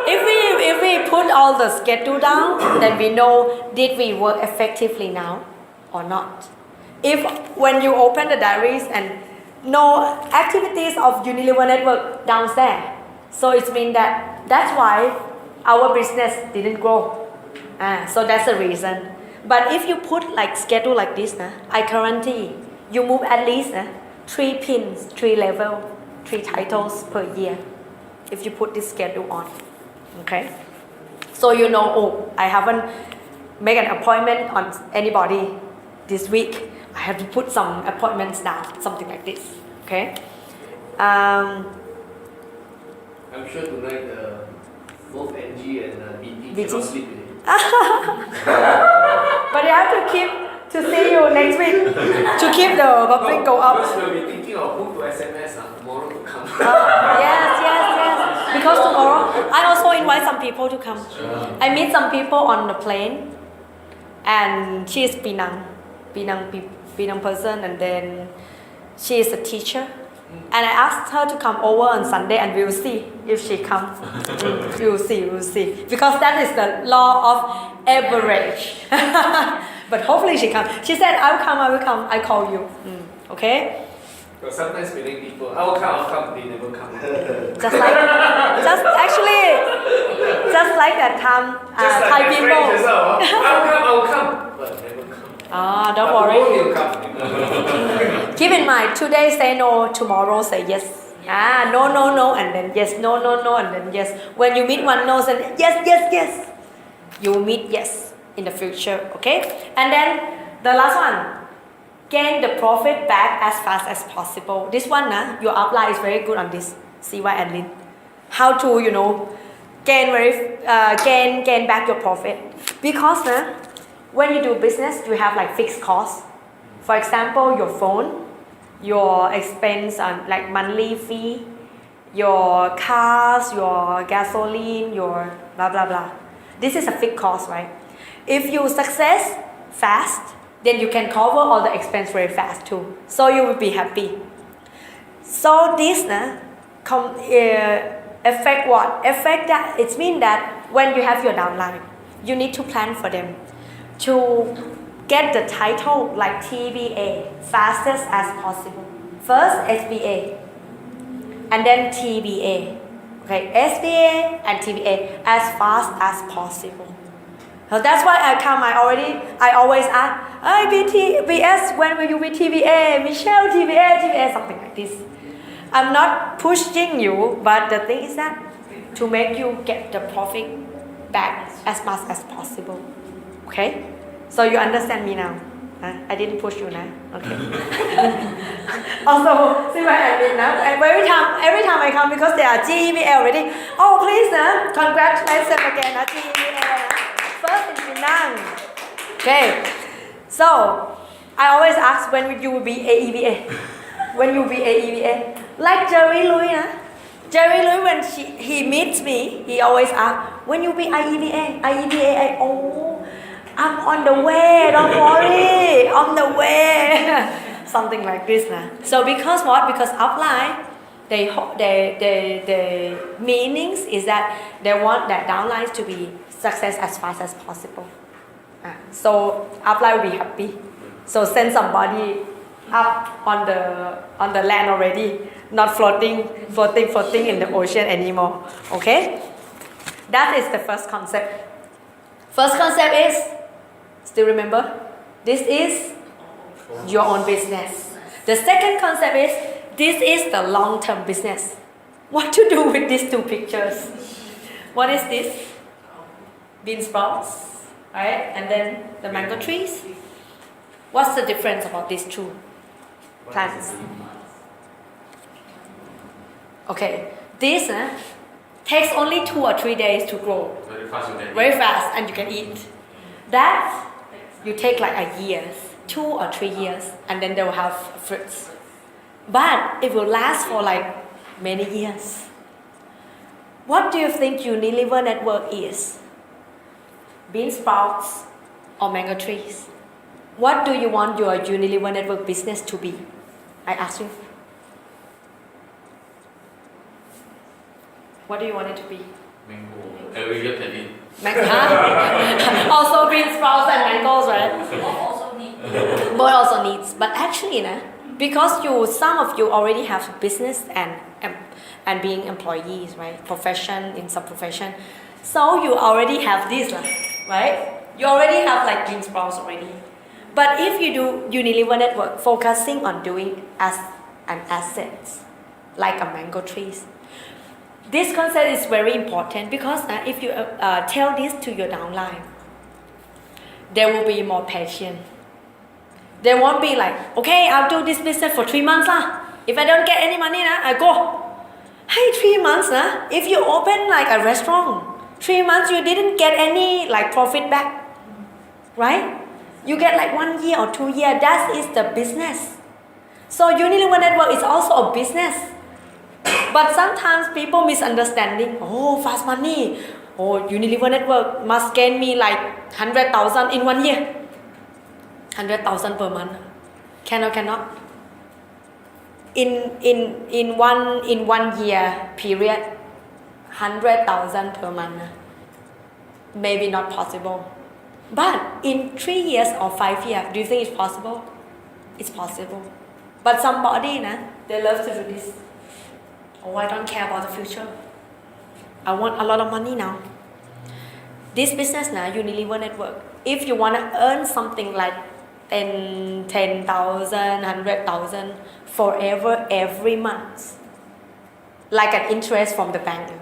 If we put all the schedule down, then we know did we work effectively now or not. If when you open the diaries and no activities of Unilever Network downstairs, so it means that's why our business didn't grow. So that's the reason. But if you put like schedule like this, I guarantee you move at least 3 pins, 3 level, 3 titles per year. If you put this schedule on, okay. So I haven't made an appointment on anybody this week. I have to put some appointments down, something like this, okay. I'm sure tonight both NG and BT BT? cannot sleep. But you have to see you next week to keep the bubbling go up. Because we'll be thinking of who to SMS tomorrow to come. Yes. Because tomorrow I also invite some people to come. I meet some people on the plane, and she is Penang person, and then she is a teacher. And I asked her to come over on Sunday, and we will see if she comes. We will see. Because that is the law of average. But hopefully she comes. She said, I will come. I call you. Okay? But sometimes many people, I'll come, they never come. Just like that time, Just like Thai my people. friend just now, I'll come, but never come. Don't But worry. tomorrow he'll come. Keep in mind, today say no, tomorrow say yes. No, and then yes, no, and then yes. When you meet one no, then yes. You will meet yes in the future, okay? And then the last one, gain the profit back as fast as possible. This one, your upline is very good on this. CY and Lin. How to, gain back your profit. Because when you do business, you have like fixed costs. For example, your phone, your expense on like monthly fee, your cars, your gasoline, your blah blah blah. This is a fixed cost, right? If you success fast, then you can cover all the expense very fast too. So you will be happy. So this affect what? Affect that it means that when you have your downline, you need to plan for them to get the title like TBA fastest as possible. First SBA and then TBA. Okay, SBA and TBA as fast as possible. So that's why I always ask, hey BS, when will you be TBA? Michelle TBA, something like this. I'm not pushing you, but the thing is that to make you get the profit back as much as possible. Okay? So you understand me now? I didn't push you now. Okay. Also, see what I mean now? Every time I come, because they are GEBL already. Oh, please, congratulations again, GEBL. First in Penang. Okay. So I always ask when you will be AEBA. When you will be AEBA. Like Jerry Louis, Jerry Louis, when he meets me, he always asks, when you be IEBA? Oh, I'm on the way, don't worry, on the way. Something like this. So because what? Because upline, the meanings is that they want their downlines to be success as fast as possible. So upline will be happy. So send somebody up on the land already, not floating in the ocean anymore. Okay? That is the first concept. First concept is, still remember? This is your own business. The second concept is, this is the long-term business. What to do with these two pictures? What is this? Bean sprouts, right? And then the mango trees. What's the difference about these two plants? Okay, this takes only 2 or 3 days to grow. Very fast, and you can eat. That you take like a year, 2 or 3 years, and then they will have fruits. But it will last for like many years. What do you think Unilever network is? Bean sprouts or mango trees? What do you want your Unilever network business to be? I ask you. What do you want it to be? Mango. Every year can eat. Also bean sprouts and mangoes, right? Also need. Both also needs. But actually, because some of you already have business and being employees, right? Profession, in some profession. So you already have this, right? You already have like bean sprouts already. But if you do Unilever network, focusing on doing as an asset, like a mango trees. This concept is very important because if you tell this to your downline, they will be more patient. They won't be like, okay, I'll do this business for 3 months. If I don't get any money, I go. Hey, 3 months, if you open like a restaurant, 3 months you didn't get any like profit back, right? You get like 1 year or 2 years. That is the business. So Unilever network is also a business. But sometimes people misunderstanding. Oh, fast money. Oh, Unilever network must gain me like 100,000 in 1 year. 100,000 per month. Cannot. In one year period, 100,000 per month. Maybe not possible. But in 3 years or 5 years, do you think it's possible? It's possible. But somebody, they love to do this. Oh, I don't care about the future. I want a lot of money now. This business Unilever network, if you want to earn something like 10,000, 100,000 forever every month, like an interest from the bank,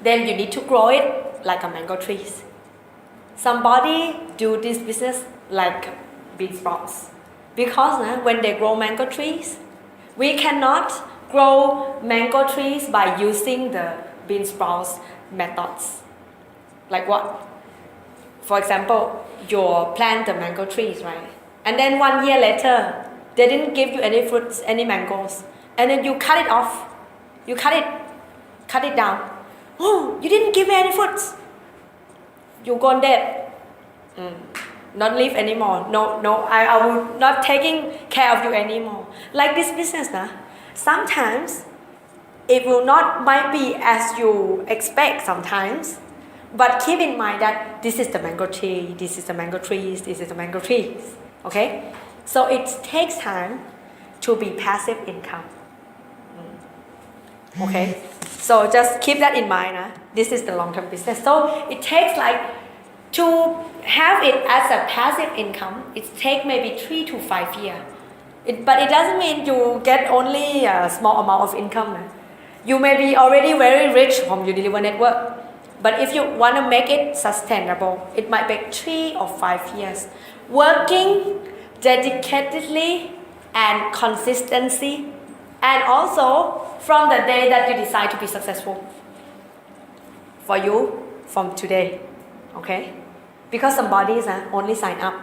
then you need to grow it like a mango trees. Somebody do this business like bean sprouts. Because when they grow mango trees, we cannot grow mango trees by using the bean sprouts methods. Like what? For example, you plant the mango trees, right? And then 1 year later, they didn't give you any fruits, any mangoes. And then you cut it off. You cut it down. Oh, you didn't give me any food. You gone dead. Not live anymore. No, I will not taking care of you anymore. Like this business, sometimes it will not might be as you expect sometimes, but keep in mind that this is the mango tree, this is the mango trees, this is the mango trees. Okay, so it takes time to be passive income. Okay, so just keep that in mind. This is the long-term business. So it takes like to have it as a passive income. It takes maybe 3 to 5 years. But it doesn't mean you get only a small amount of income. You may be already very rich from Unilever network. But if you want to make it sustainable, it might take 3 or 5 years. Working dedicatedly and consistency, and also from the day that you decide to be successful. For you, from today, okay? Because some bodies only sign up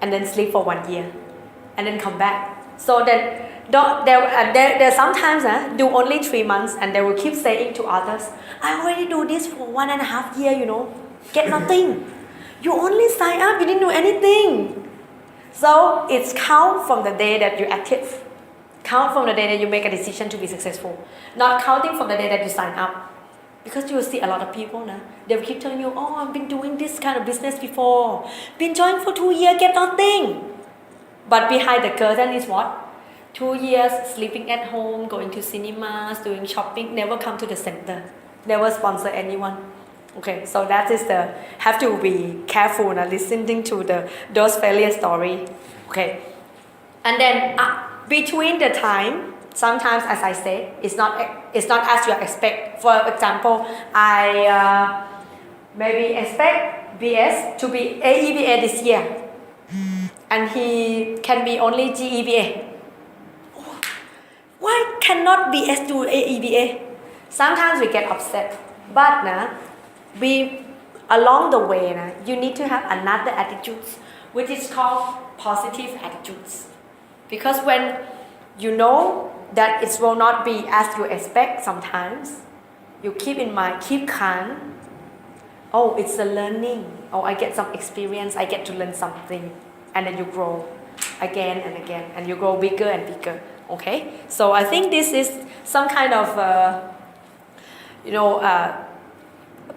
and then sleep for 1 year and then come back. So then they sometimes do only 3 months and they will keep saying to others, I already do this for 1.5 years, get nothing. You only sign up, you didn't do anything. So it's count from the day that you're active. Count from the day that you make a decision to be successful. Not counting from the day that you sign up. Because you will see a lot of people, they will keep telling you, oh, I've been doing this kind of business before. Been joined for 2 years, get nothing. But behind the curtain is what? 2 years sleeping at home, going to cinemas, doing shopping, never come to the center. Never sponsor anyone. Okay, so that is have to be careful listening to those failure story. Okay. And then between the time, sometimes as I said, it's not as you expect. For example, I maybe expect BS to be AEBA this year, and he can be only GEBA. Why cannot BS do AEBA? Sometimes we get upset, but along the way, you need to have another attitudes, which is called positive attitudes. Because when you know that it will not be as you expect sometimes, you keep in mind, keep calm. Oh, it's a learning. Oh, I get some experience, I get to learn something. And then you grow again and again, and you grow bigger and bigger. Okay? So I think this is some kind of,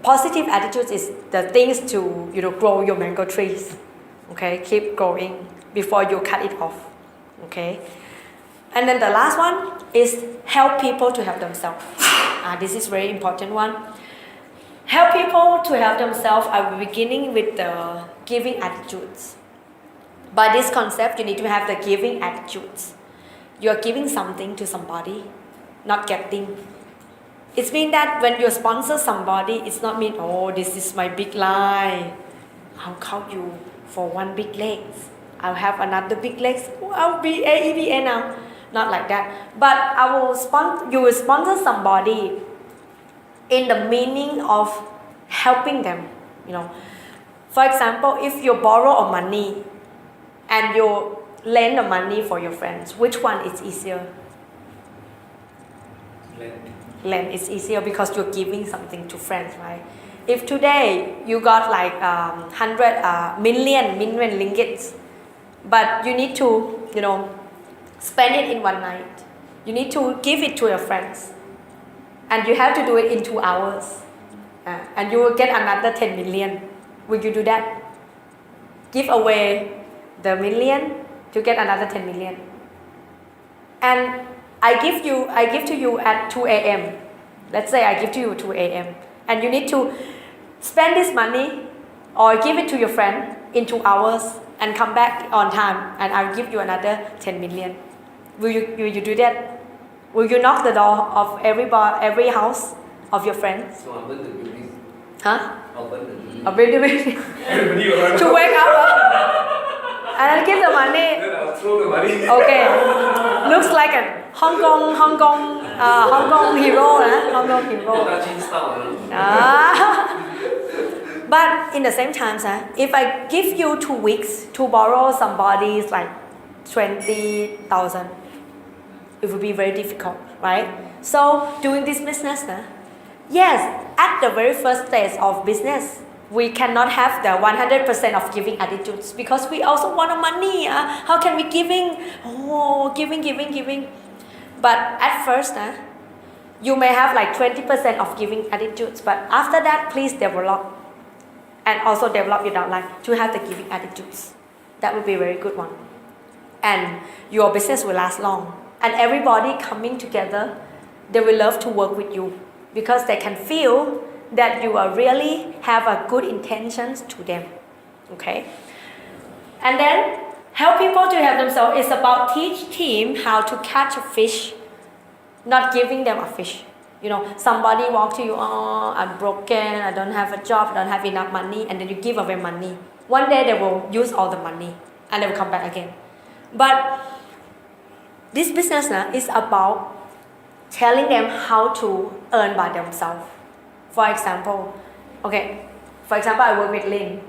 positive attitudes is the things to, grow your mango trees. Okay? Keep growing before you cut it off. Okay? And then the last one is help people to help themselves. This is very important one. Help people to help themselves. I will be beginning with the giving attitudes. By this concept, you need to have the giving attitudes. You are giving something to somebody, not getting. It means that when you sponsor somebody, it's not mean, oh, this is my big line. I'll count you for one big leg. I'll have another big leg. I'll be AEBA now. Not like that. But you will sponsor somebody in the meaning of helping them. For example, if you borrow money and you lend the money for your friends, which one is easier? Lend is easier because you're giving something to friends, right? If today you got like 100 million ringgits, but you need to, spend it in one night. You need to give it to your friends. And you have to do it in 2 hours. And you will get another 10 million. Will you do that? Give away the million to get another 10 million. And I give to you at 2 a.m. Let's say I give to you 2 a.m. And you need to spend this money or give it to your friend in 2 hours and come back on time, and I'll give you another 10 million. Will you do that? Will you knock the door of every house of your friends? So I'll burn the building. Huh? I'll burn the building. A building. Everybody will run. To wake up. And then give the money. Then I'll throw the money. Okay. Looks like a Hong Kong hero, Hong Kong hero. Touching style. But in the same time, if I give you 2 weeks to borrow somebody's like 20,000, it will be very difficult, right? So doing this business, yes, at the very first stage of business, we cannot have the 100% of giving attitudes because we also want the money. How can we giving? Oh, giving. But at first, you may have like 20% of giving attitudes, but after that, please develop and also develop your downline to have the giving attitudes. That would be a very good one. And your business will last long. And everybody coming together, they will love to work with you because they can feel that you are really have a good intentions to them. Okay? And then help people to help themselves is about teach team how to catch a fish, not giving them a fish. You know, somebody walk to you, oh, I'm broken, I don't have a job, I don't have enough money, and then you give away money. One day they will use all the money and they will come back again. But this business is about telling them how to earn by themselves. For example, I work with Lynn.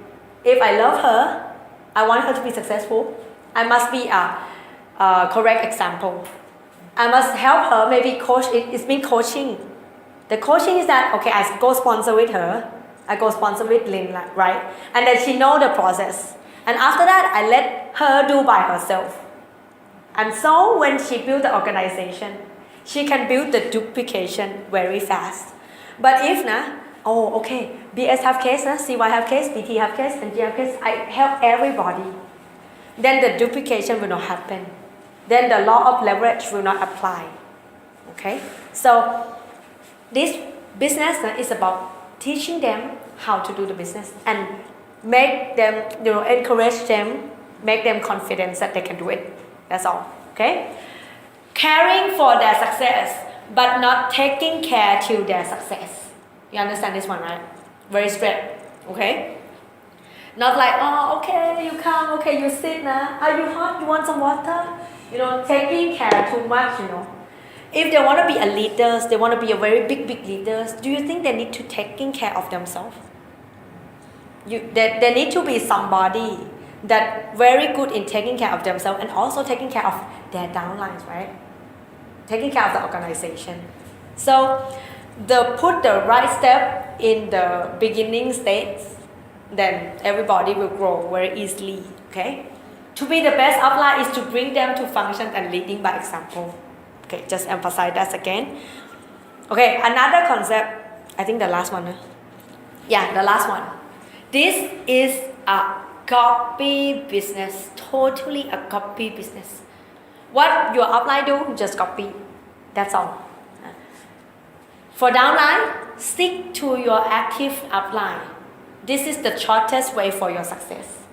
If I love her, I want her to be successful, I must be a correct example. I must help her, maybe coach, it's been coaching. The coaching is that, okay, I go sponsor with her, I go sponsor with Lynn, right? And then she know the process. And after that, I let her do by herself. And so when she build the organization, she can build the duplication very fast. But if BS have case, CY have case, BT have case, and G have case, I help everybody, then the duplication will not happen. Then the law of leverage will not apply. Okay? So this business is about teaching them how to do the business and make them, encourage them, make them confident that they can do it. That's all. Okay? Caring for their success, but not taking care to their success. You understand this one, right? Very straight. Okay? Not like, oh, okay, you come, okay, you sit now. Are you hot? You want some water? Taking care too much, If they want to be a leaders, they want to be a very big leaders, do you think they need to taking care of themselves? They need to be somebody that very good in taking care of themselves and also taking care of their downlines, right? Taking care of the organization. So put the right step in the beginning stage, then everybody will grow very easily, okay? To be the best upline is to bring them to function and leading by example. Okay, just emphasize that again. Okay, another concept, I think the last one. Yeah, the last one. This is a copy business, totally a copy business. What your upline do, just copy. That's all. For downline, stick to your active upline. This is the shortest way for your success.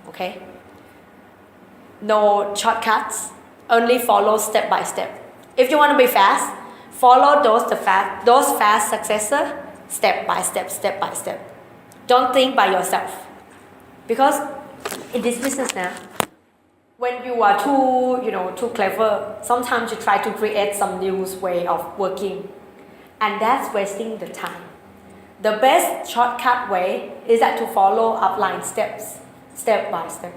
Okay? No shortcuts, only follow step by step. If you want to be fast, follow those fast successors step by step. Don't think by yourself. Because in this business now, when you are too clever, sometimes you try to create some new way of working, and that's wasting the time. The best shortcut way is that to follow upline steps, step by step.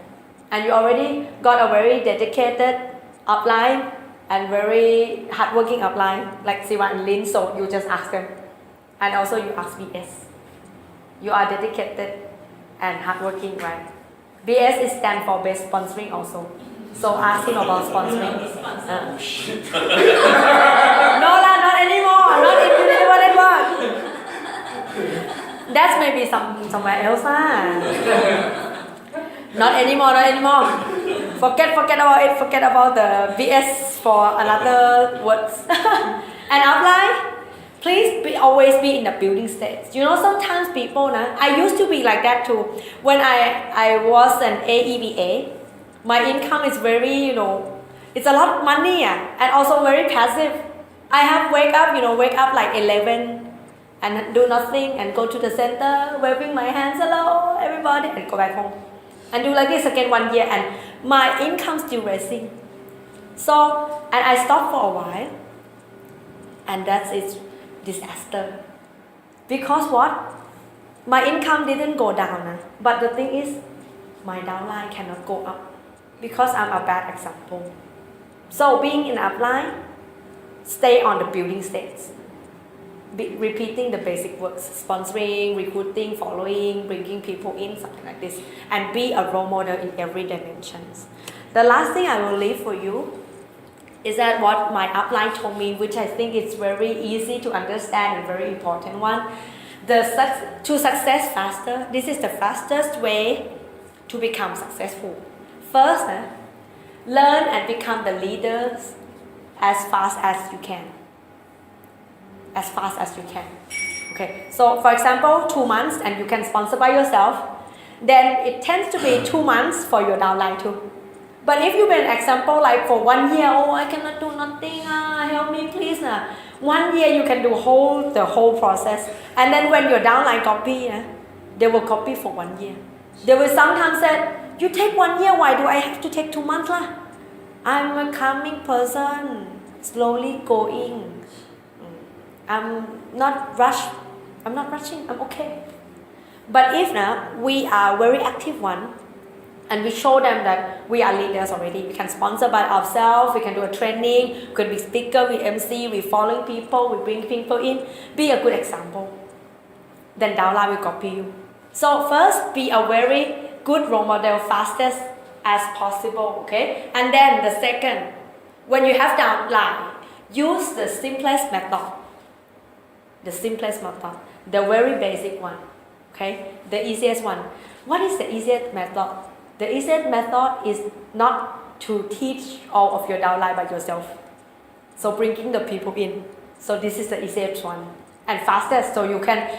And you already got a very dedicated upline and very hardworking upline, like Siwan and Lin, so you just ask them. And also you ask BS. You are dedicated and hardworking, right? BS is stand for best sponsoring also. So ask him about sponsoring. No lah, not anymore. Not in Unilever Network. That's maybe somewhere else lah. Not anymore. Forget about it. Forget about the BS for another words. And upline, please always be in the building stage. Sometimes people, I used to be like that too. When I was an AEBA, my income is very, it's a lot of money and also very passive. I have wake up like 11 and do nothing and go to the center, waving my hands, hello, everybody, and go back home. And do like this again 1 year, and my income still rising. So, and I stopped for a while, and that's it, disaster. Because what? My income didn't go down, but the thing is, my downline cannot go up because I'm a bad example. So being in upline, stay on the building stage. Repeating the basic works, sponsoring, recruiting, following, bringing people in, something like this, and be a role model in every dimensions. The last thing I will leave for you is that what my upline told me, which I think is very easy to understand and very important one. To success faster, this is the fastest way to become successful. First, learn and become the leaders as fast as you can. As fast as you can. Okay, so for example, 2 months and you can sponsor by yourself, then it tends to be 2 months for your downline too. But if you be an example like for 1 year, oh I cannot do nothing, help me please. 1 year you can do the whole process, and then when your downline copy, they will copy for 1 year. They will sometimes say, you take 1 year, why do I have to take 2 months lah? I'm a calming person, slowly going. I'm not rushing, I'm okay. But if we are very active one, and we show them that we are leaders already, we can sponsor by ourselves, we can do a training, we could be speaker, we MC, we following people, we bring people in, be a good example. Then downline will copy you. So first, be a very good role model, fastest as possible, okay? And then the second, when you have downline, use the simplest method. The simplest method, the very basic one, okay? The easiest one. What is the easiest method? The easiest method is not to teach all of your downline by yourself. So bringing the people in. So this is the easiest one and fastest. So you can,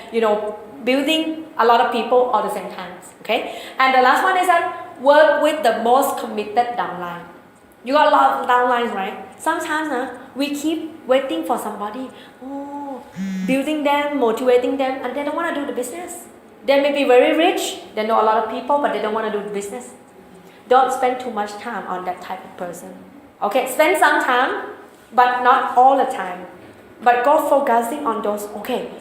building a lot of people all the same time, okay? And the last one is that work with the most committed downline. You got a lot of downlines, right? Sometimes we keep waiting for somebody. Building them, motivating them, and they don't want to do the business. They may be very rich, they know a lot of people, but they don't want to do the business. Don't spend too much time on that type of person. Okay, spend some time, but not all the time. But go focusing on those, okay,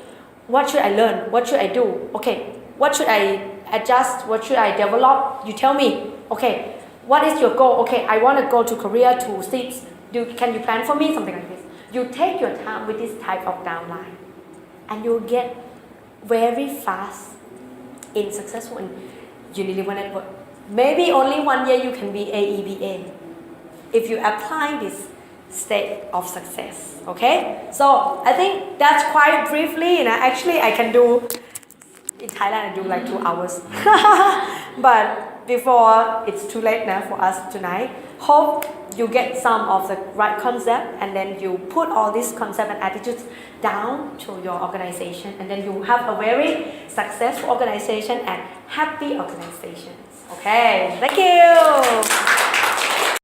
what should I learn? What should I do? Okay, what should I adjust? What should I develop? You tell me, okay, what is your goal? Okay, I want to go to Korea to see. Can you plan for me? Something like this. You take your time with this type of downline, and you'll get very fast in successful in Unilever network. Maybe only 1 year you can be AEBA if you apply this state of success. Okay, so I think that's quite briefly. Actually, I can do in Thailand. I do like 2 hours, but before it's too late now for us tonight. Hope you get some of the right concept, and then you put all these concepts and attitudes down to your organization, and then you have a very successful organization and happy organizations. Okay, thank you.